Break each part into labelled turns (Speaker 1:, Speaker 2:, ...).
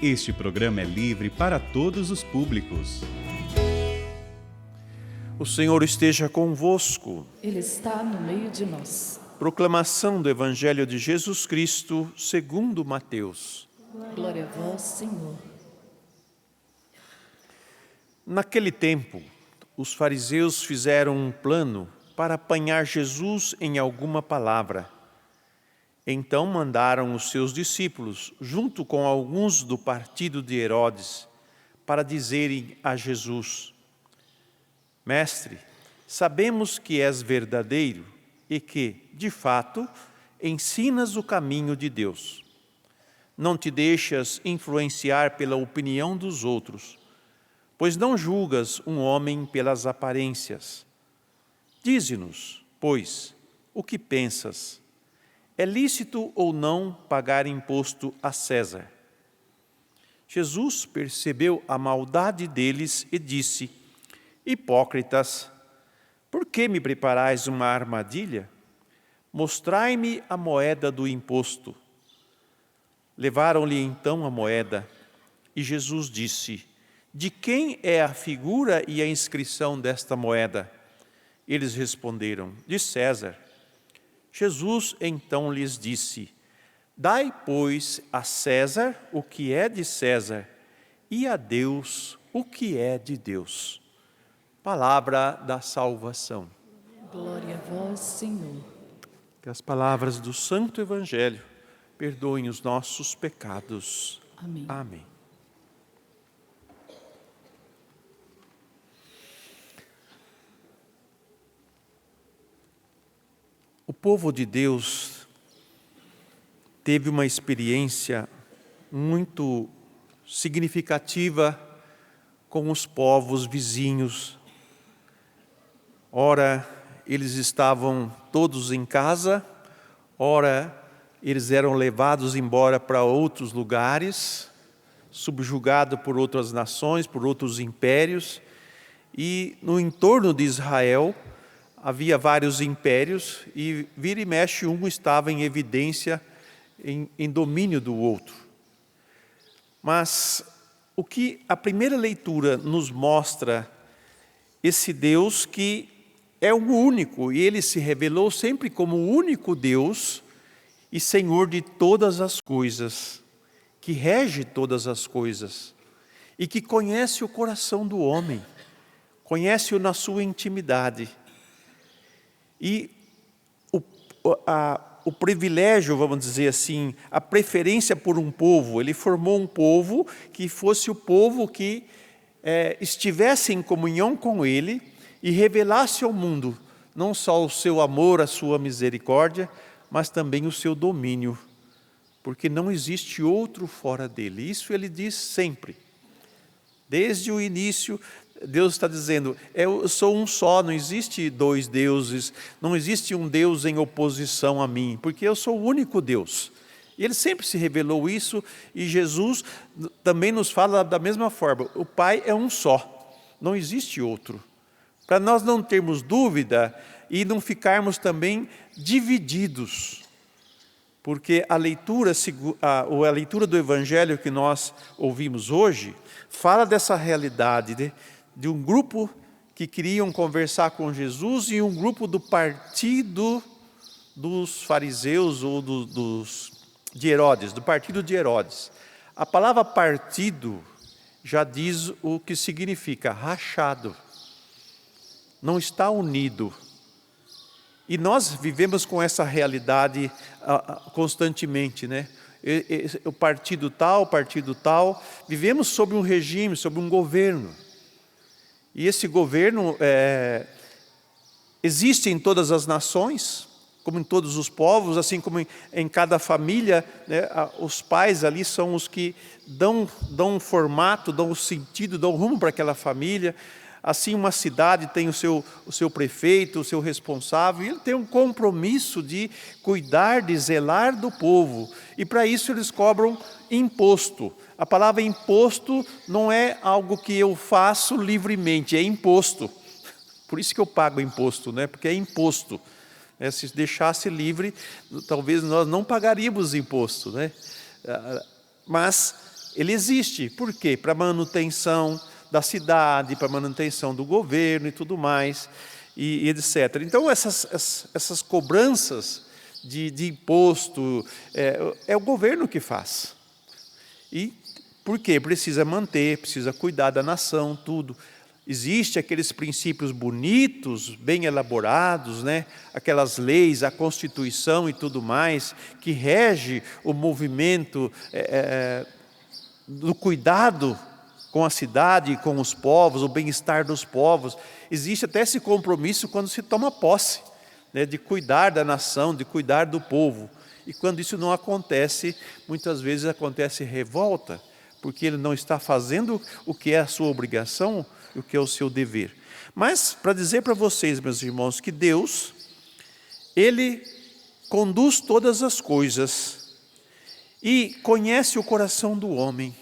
Speaker 1: Este programa é livre para todos os públicos.
Speaker 2: O Senhor esteja convosco.
Speaker 3: Ele está no meio de nós.
Speaker 2: Proclamação do Evangelho de Jesus Cristo, segundo Mateus.
Speaker 3: Glória a vós, Senhor.
Speaker 2: Naquele tempo, os fariseus fizeram um plano para apanhar Jesus em alguma palavra. Então mandaram os seus discípulos, junto com alguns do partido de Herodes, para dizerem a Jesus: Mestre, sabemos que és verdadeiro e que, de fato, ensinas o caminho de Deus. Não te deixas influenciar pela opinião dos outros, pois não julgas um homem pelas aparências. Dize-nos, pois, o que pensas? É lícito ou não pagar imposto a César? Jesus percebeu a maldade deles e disse: Hipócritas, por que me preparais uma armadilha? Mostrai-me a moeda do imposto. Levaram-lhe então a moeda, e Jesus disse: De quem é a figura e a inscrição desta moeda? Eles responderam: De César. Jesus então lhes disse: Dai, pois, a César o que é de César, e a Deus o que é de Deus. Palavra da salvação.
Speaker 3: Glória a vós, Senhor.
Speaker 2: Que as palavras do Santo Evangelho perdoem os nossos pecados.
Speaker 3: Amém.
Speaker 2: Amém. O povo de Deus teve uma experiência muito significativa com os povos vizinhos. Ora, eles estavam todos em casa, ora, eles eram levados embora para outros lugares, subjugados por outras nações, por outros impérios, e no entorno de Israel havia vários impérios e vira e mexe um estava em evidência, em domínio do outro. Mas o que a primeira leitura nos mostra, esse Deus que é o único, e Ele se revelou sempre como o único Deus e Senhor de todas as coisas, que rege todas as coisas e que conhece o coração do homem, conhece-o na sua intimidade. E o privilégio, vamos dizer assim, a preferência por um povo, Ele formou um povo que fosse o povo que estivesse em comunhão com Ele e revelasse ao mundo não só o seu amor, a sua misericórdia, mas também o seu domínio, porque não existe outro fora dele. Isso Ele diz sempre. Desde o início, Deus está dizendo: eu sou um só, não existe dois deuses, não existe um Deus em oposição a mim, porque eu sou o único Deus. E Ele sempre se revelou isso, e Jesus também nos fala da mesma forma: o Pai é um só, não existe outro. Para nós não termos dúvida e não ficarmos também divididos, porque a leitura do Evangelho que nós ouvimos hoje fala dessa realidade de um grupo que queriam conversar com Jesus e um grupo do partido dos fariseus ou de Herodes, do partido de Herodes. A palavra partido já diz o que significa: rachado, não está unido. E nós vivemos com essa realidade constantemente, né? O partido tal, vivemos sob um regime, sob um governo. E esse governo existe em todas as nações, como em todos os povos, assim como em cada família, né? Os pais ali são os que dão um formato, dão um sentido, dão rumo para aquela família. Assim, uma cidade tem o seu prefeito, o seu responsável, e ele tem um compromisso de cuidar, de zelar do povo. E para isso eles cobram imposto. A palavra imposto não é algo que eu faço livremente, é imposto. Por isso que eu pago imposto, né? Porque é imposto. Se deixasse livre, talvez nós não pagaríamos imposto, né? Mas ele existe. Por quê? Para manutenção da cidade, para manutenção do governo e tudo mais, e etc. Então, essas cobranças de imposto, é o governo que faz. E por quê? Precisa manter, precisa cuidar da nação, tudo. Existem aqueles princípios bonitos, bem elaborados, né? Aquelas leis, a Constituição e tudo mais, que rege o movimento do cuidado com a cidade, com os povos, o bem-estar dos povos. Existe até esse compromisso quando se toma posse, né? De cuidar da nação, de cuidar do povo. E quando isso não acontece, muitas vezes acontece revolta, porque ele não está fazendo o que é a sua obrigação, o que é o seu dever. Mas, para dizer para vocês, meus irmãos, que Deus, Ele conduz todas as coisas e conhece o coração do homem.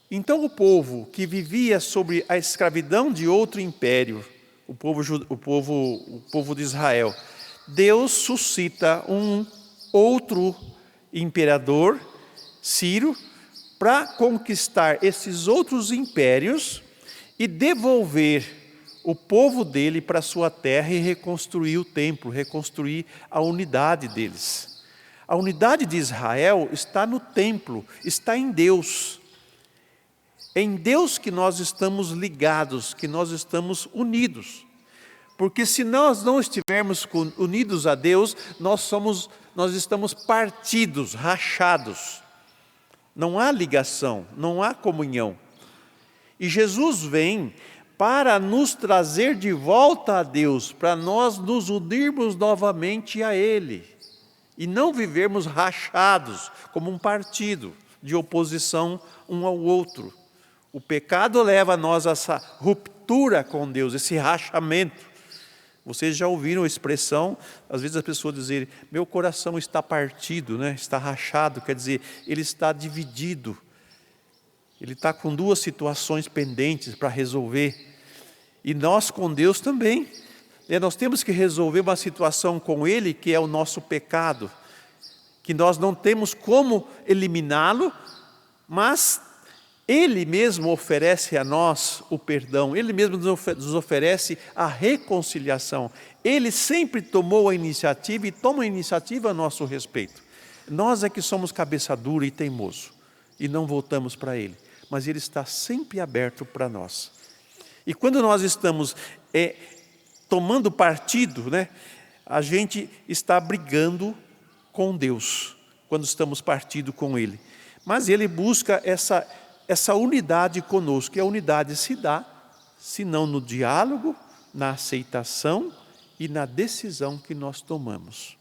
Speaker 2: Então, o povo que vivia sobre a escravidão de outro império, o povo de Israel, Deus suscita um outro imperador, Ciro, para conquistar esses outros impérios e devolver o povo dele para a sua terra e reconstruir o templo, reconstruir a unidade deles. A unidade de Israel está no templo, está em Deus. É em Deus que nós estamos ligados, que nós estamos unidos. Porque se nós não estivermos unidos a Deus, nós estamos partidos, rachados. Não há ligação, não há comunhão. E Jesus vem para nos trazer de volta a Deus, para nós nos unirmos novamente a Ele. E não vivermos rachados, como um partido de oposição um ao outro. O pecado leva a nós a essa ruptura com Deus, esse rachamento. Vocês já ouviram a expressão, às vezes as pessoas dizem, meu coração está partido, né? Está rachado, quer dizer, ele está dividido. Ele está com duas situações pendentes para resolver. E nós com Deus também. Nós temos que resolver uma situação com Ele, que é o nosso pecado. Que nós não temos como eliminá-lo, mas Ele mesmo oferece a nós o perdão. Ele mesmo nos oferece a reconciliação. Ele sempre tomou a iniciativa e toma a iniciativa a nosso respeito. Nós é que somos cabeça dura e teimoso. E não voltamos para Ele. Mas Ele está sempre aberto para nós. E quando nós estamos tomando partido, né, a gente está brigando com Deus, quando estamos partido com Ele. Mas Ele busca essa unidade conosco, e a unidade se dá, se não no diálogo, na aceitação e na decisão que nós tomamos.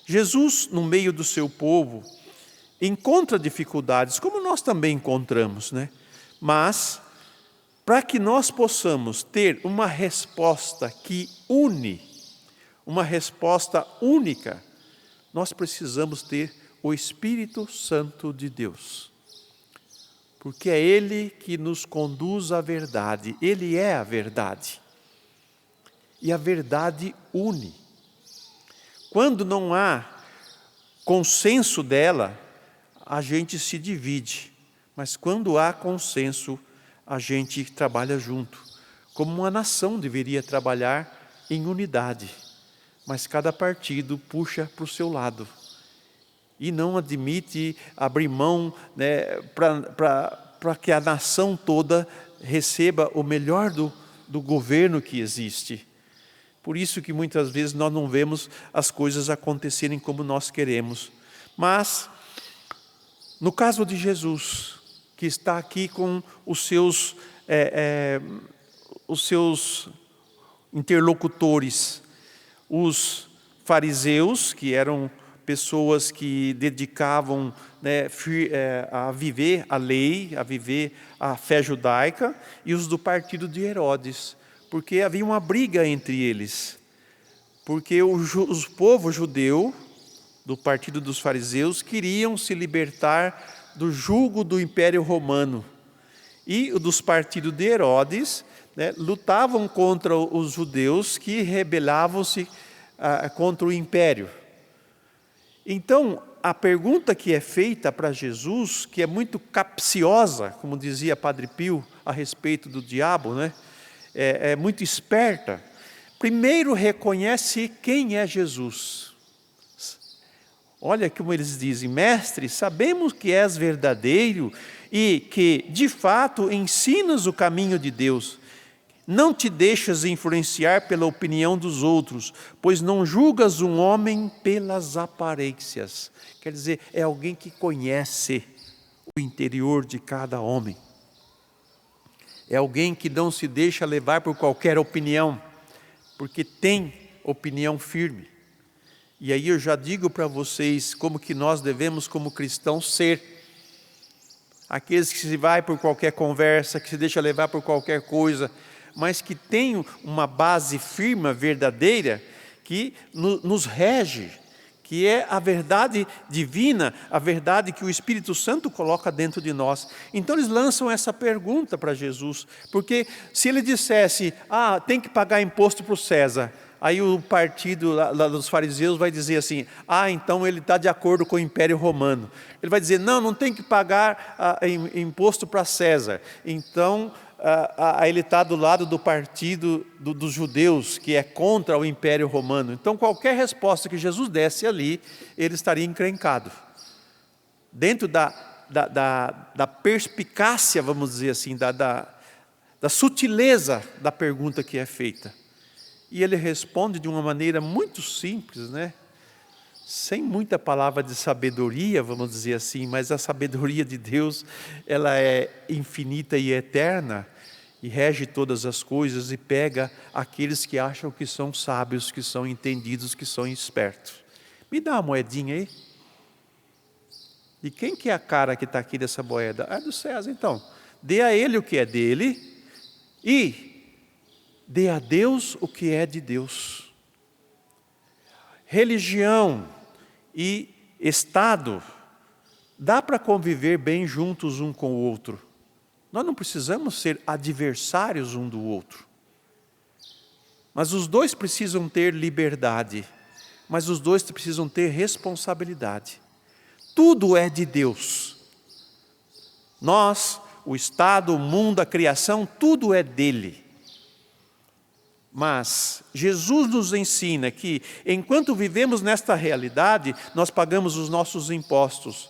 Speaker 2: Jesus, no meio do seu povo, encontra dificuldades, como nós também encontramos, né? Mas, para que nós possamos ter uma resposta que une, uma resposta única, nós precisamos ter o Espírito Santo de Deus. Porque é Ele que nos conduz à verdade, Ele é a verdade. E a verdade une. Quando não há consenso dela, a gente se divide, mas quando há consenso, a gente trabalha junto, como uma nação deveria trabalhar em unidade, mas cada partido puxa para o seu lado, e não admite abrir mão, né, para que a nação toda receba o melhor do governo que existe. Por isso que muitas vezes nós não vemos as coisas acontecerem como nós queremos, mas no caso de Jesus, que está aqui com os seus interlocutores, os fariseus, que eram pessoas que dedicavam, né, a viver a lei, a viver a fé judaica, e os do partido de Herodes, porque havia uma briga entre eles, porque o povo judeu, do partido dos fariseus, queriam se libertar do jugo do Império Romano. E o dos partidos de Herodes, né, lutavam contra os judeus que rebelavam-se contra o Império. Então, a pergunta que é feita para Jesus, que é muito capciosa, como dizia Padre Pio a respeito do diabo, né? É muito esperta. Primeiro reconhece quem é Jesus. Olha como eles dizem: Mestre, sabemos que és verdadeiro e que, de fato, ensinas o caminho de Deus. Não te deixas influenciar pela opinião dos outros, pois não julgas um homem pelas aparências. Quer dizer, é alguém que conhece o interior de cada homem. É alguém que não se deixa levar por qualquer opinião, porque tem opinião firme. E aí eu já digo para vocês como que nós devemos, como cristãos, ser. Aqueles que se vai por qualquer conversa, que se deixa levar por qualquer coisa, mas que tem uma base firme, verdadeira, que nos rege, que é a verdade divina, a verdade que o Espírito Santo coloca dentro de nós. Então eles lançam essa pergunta para Jesus, porque se ele dissesse, tem que pagar imposto para o César, aí o partido lá dos fariseus vai dizer assim, então ele está de acordo com o Império Romano. Ele vai dizer, não tem que pagar imposto para César. Então, ele está do lado do partido dos judeus, que é contra o Império Romano. Então, qualquer resposta que Jesus desse ali, ele estaria encrencado. Dentro da perspicácia, vamos dizer assim, da sutileza da pergunta que é feita. E ele responde de uma maneira muito simples, né? Sem muita palavra de sabedoria, vamos dizer assim, mas a sabedoria de Deus, ela é infinita e eterna, e rege todas as coisas, e pega aqueles que acham que são sábios, que são entendidos, que são espertos. Me dá uma moedinha aí. E quem que é a cara que está aqui dessa moeda? É do César, então. Dê a ele o que é dele, e dê a Deus o que é de Deus. Religião e Estado, dá para conviver bem juntos um com o outro. Nós não precisamos ser adversários um do outro. Mas os dois precisam ter liberdade, mas os dois precisam ter responsabilidade. Tudo é de Deus. Nós, o Estado, o mundo, a criação, tudo é dele. Mas Jesus nos ensina que, enquanto vivemos nesta realidade, nós pagamos os nossos impostos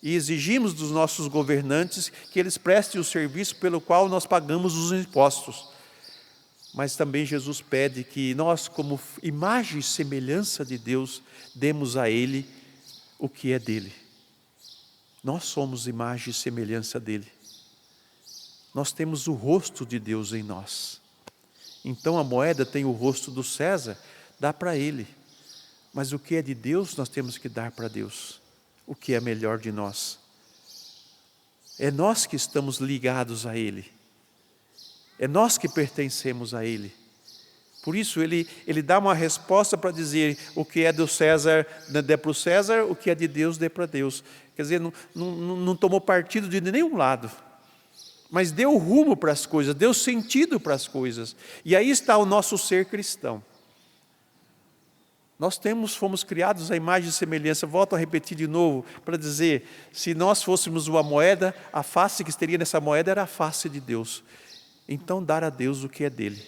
Speaker 2: e exigimos dos nossos governantes que eles prestem o serviço pelo qual nós pagamos os impostos. Mas também Jesus pede que nós, como imagem e semelhança de Deus, demos a Ele o que é dele. Nós somos imagem e semelhança dele. Nós temos o rosto de Deus em nós. Então a moeda tem o rosto do César, dá para ele. Mas o que é de Deus, nós temos que dar para Deus. O que é melhor de nós. É nós que estamos ligados a Ele. É nós que pertencemos a Ele. Por isso ele dá uma resposta para dizer o que é do César, dê para o César, o que é de Deus, dê para Deus. Quer dizer, não tomou partido de nenhum lado. Mas deu rumo para as coisas, deu sentido para as coisas. E aí está o nosso ser cristão. Nós fomos criados à imagem e semelhança. Volto a repetir de novo, para dizer, se nós fôssemos uma moeda, a face que estaria nessa moeda era a face de Deus. Então dar a Deus o que é dele.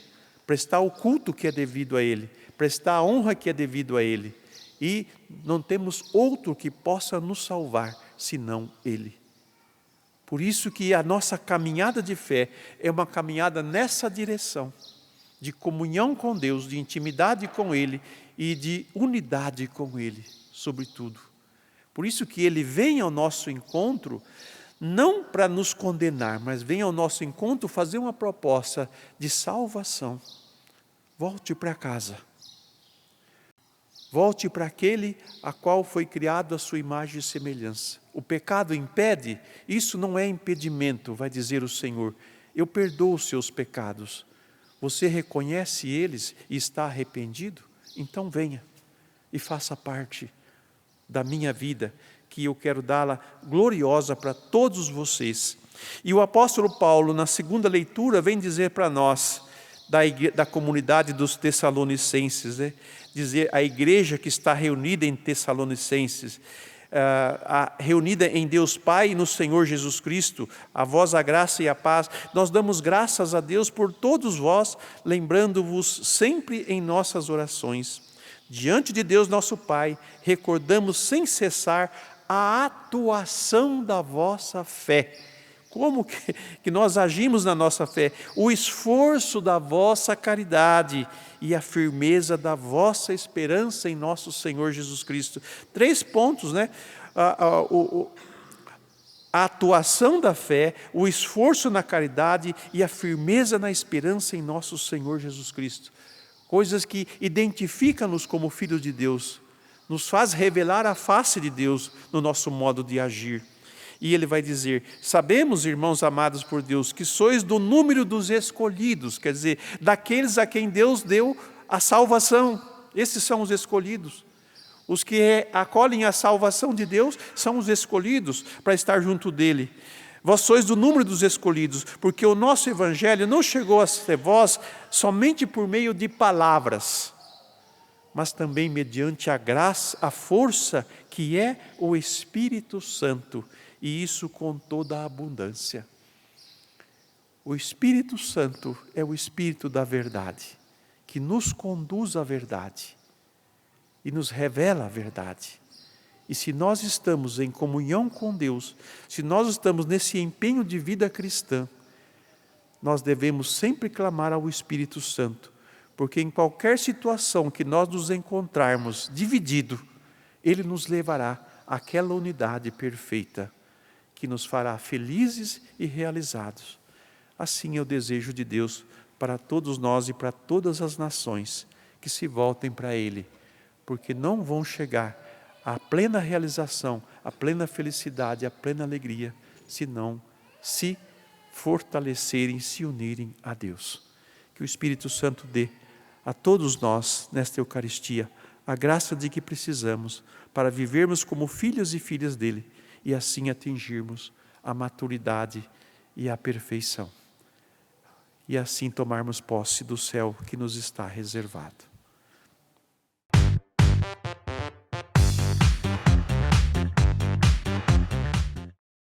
Speaker 2: Prestar o culto que é devido a Ele. Prestar a honra que é devido a Ele. E não temos outro que possa nos salvar, senão Ele. Por isso que a nossa caminhada de fé é uma caminhada nessa direção, de comunhão com Deus, de intimidade com Ele e de unidade com Ele, sobretudo. Por isso que Ele vem ao nosso encontro, não para nos condenar, mas vem ao nosso encontro fazer uma proposta de salvação. Volte para casa. Volte para aquele a qual foi criado a sua imagem e semelhança. O pecado impede? Isso não é impedimento, vai dizer o Senhor. Eu perdoo os seus pecados. Você reconhece eles e está arrependido? Então venha e faça parte da minha vida, que eu quero dá-la gloriosa para todos vocês. E o apóstolo Paulo, na segunda leitura, vem dizer para nós, da comunidade dos Tessalonicenses, né? Dizer a igreja que está reunida em Tessalonicenses, reunida em Deus Pai e no Senhor Jesus Cristo, a vós a graça e a paz. Nós damos graças a Deus por todos vós, lembrando-vos sempre em nossas orações. Diante de Deus nosso Pai, recordamos sem cessar a atuação da vossa fé. Como que nós agimos na nossa fé? O esforço da vossa caridade e a firmeza da vossa esperança em nosso Senhor Jesus Cristo. 3 pontos, né? A atuação da fé, o esforço na caridade e a firmeza na esperança em nosso Senhor Jesus Cristo. Coisas que identificam-nos como filhos de Deus, nos faz revelar a face de Deus no nosso modo de agir. E ele vai dizer, sabemos, irmãos amados por Deus, que sois do número dos escolhidos, quer dizer, daqueles a quem Deus deu a salvação. Esses são os escolhidos. Os que acolhem a salvação de Deus são os escolhidos para estar junto dele. Vós sois do número dos escolhidos, porque o nosso evangelho não chegou a vós somente por meio de palavras, mas também mediante a graça, a força que é o Espírito Santo, e isso com toda a abundância. O Espírito Santo é o Espírito da verdade, que nos conduz à verdade e nos revela a verdade. E se nós estamos em comunhão com Deus, se nós estamos nesse empenho de vida cristã, nós devemos sempre clamar ao Espírito Santo, porque em qualquer situação que nós nos encontrarmos dividido, Ele nos levará àquela unidade perfeita, que nos fará felizes e realizados. Assim é o desejo de Deus para todos nós e para todas as nações, que se voltem para Ele, porque não vão chegar à plena realização, à plena felicidade, à plena alegria, se não se fortalecerem, se unirem a Deus. Que o Espírito Santo dê a todos nós, nesta Eucaristia, a graça de que precisamos para vivermos como filhos e filhas dEle e assim atingirmos a maturidade e a perfeição. E assim tomarmos posse do céu que nos está reservado.